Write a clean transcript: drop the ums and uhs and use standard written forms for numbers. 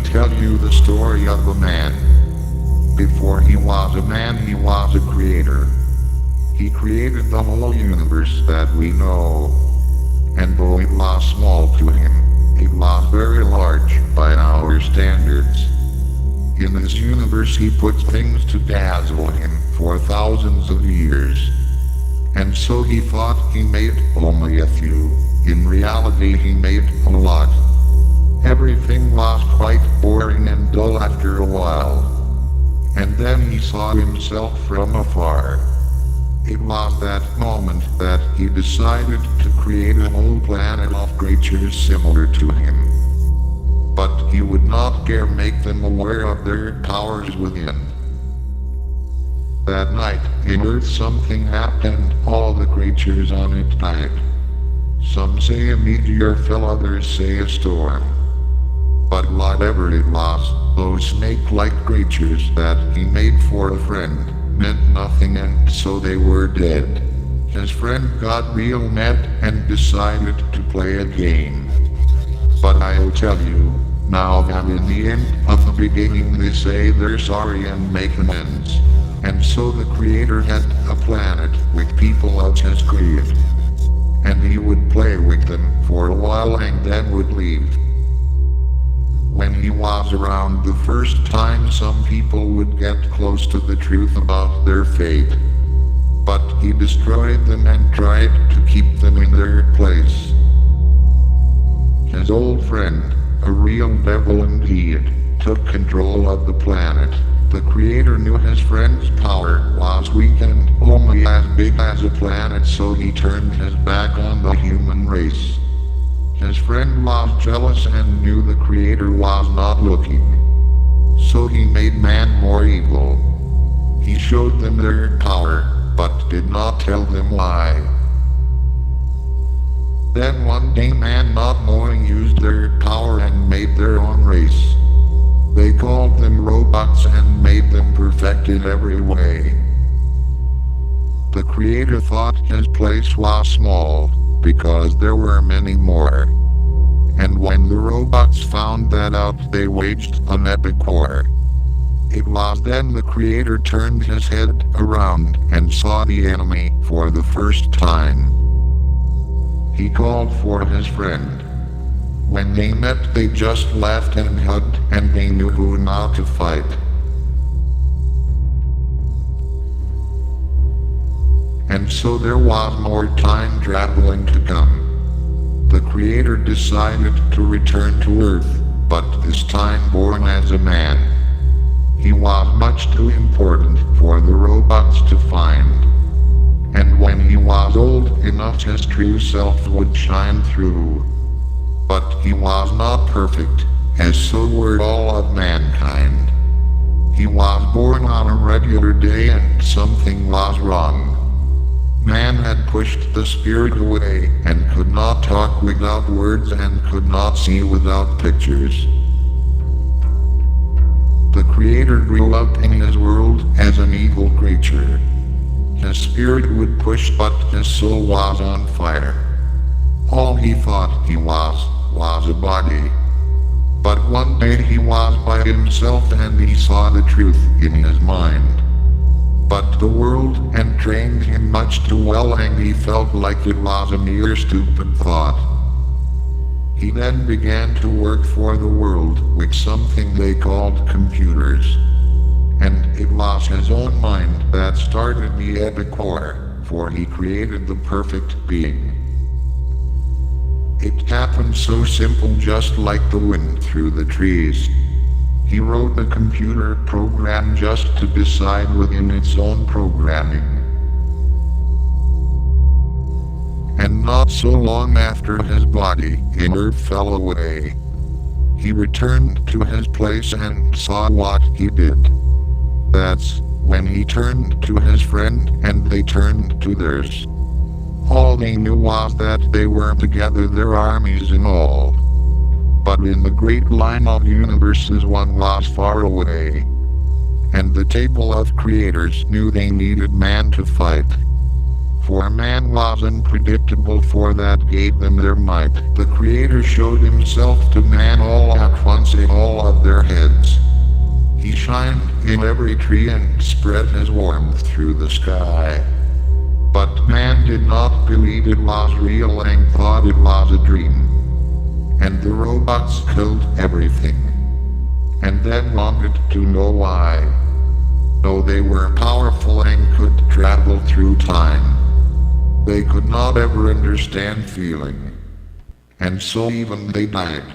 tell you the story of a man. Before he was a man, he was a creator. He created the whole universe that we know. And though it was small to him, it was very large by our standards. In this universe he put things to dazzle him for thousands of years. And so he thought he made only a few. In reality he made a lot. Everything was quite boring and dull after a while. And then he saw himself from afar. It was that moment that he decided to create a whole planet of creatures similar to him. But he would not dare make them aware of their powers within. That night, in Earth something happened, all the creatures on it died. Some say a meteor fell, others say a storm. But whatever it was, those snake-like creatures that he made for a friend meant nothing, and so they were dead. His friend got real mad and decided to play a game. But I'll tell you, now that in the end of the beginning they say they're sorry and make amends. And so the creator had a planet with people of his creed. And he would play with them for a while and then would leave. When he was around the first time, some people would get close to the truth about their fate. But he destroyed them and tried to keep them in their place. His old friend, a real devil indeed, took control of the planet. The creator knew his friend's power was weak and only as big as a planet, so he turned his back on the human race. His friend was jealous and knew the creator was not looking. So he made man more evil. He showed them their power, but did not tell them why. Then one day man, not knowing, used their power and made their own race. They called them robots and made them perfect in every way. The creator thought his place was small, because there were many more. And when the robots found that out, they waged an epic war. It was then the creator turned his head around and saw the enemy for the first time. He called for his friend. When they met, they just laughed and hugged, and they knew who now to fight. And so there was more time traveling to come. The creator decided to return to Earth, but this time born as a man. He was much too important for the robots to find. And when he was old enough, his true self would shine through. But he was not perfect, as so were all of mankind. He was born on a regular day and something was wrong. Man had pushed the spirit away and could not talk without words and could not see without pictures. The creator grew up in his world as an evil creature. His spirit would push, but his soul was on fire. All he thought he was a body. But one day he was by himself and he saw the truth in his mind. But the world entrained him much too well and he felt like it was a mere stupid thought. He then began to work for the world with something they called computers. And it was his own mind that started the epic war, for he created the perfect being. It happened so simple, just like the wind through the trees. He wrote a computer program just to decide within its own programming. And not so long after his body in Earth fell away, he returned to his place and saw what he did. That's when he turned to his friend and they turned to theirs. All they knew was that they were together, their armies and all. But in the great line of universes one was far away. And the table of creators knew they needed man to fight. For man was unpredictable, for that gave them their might. The Creator showed himself to man all at once in all of their heads. He shined in every tree and spread his warmth through the sky. But man did not believe it was real and thought it was a dream. And the robots killed everything. And then wanted to know why. Though they were powerful and could travel through time, they could not ever understand feeling. And so even they died.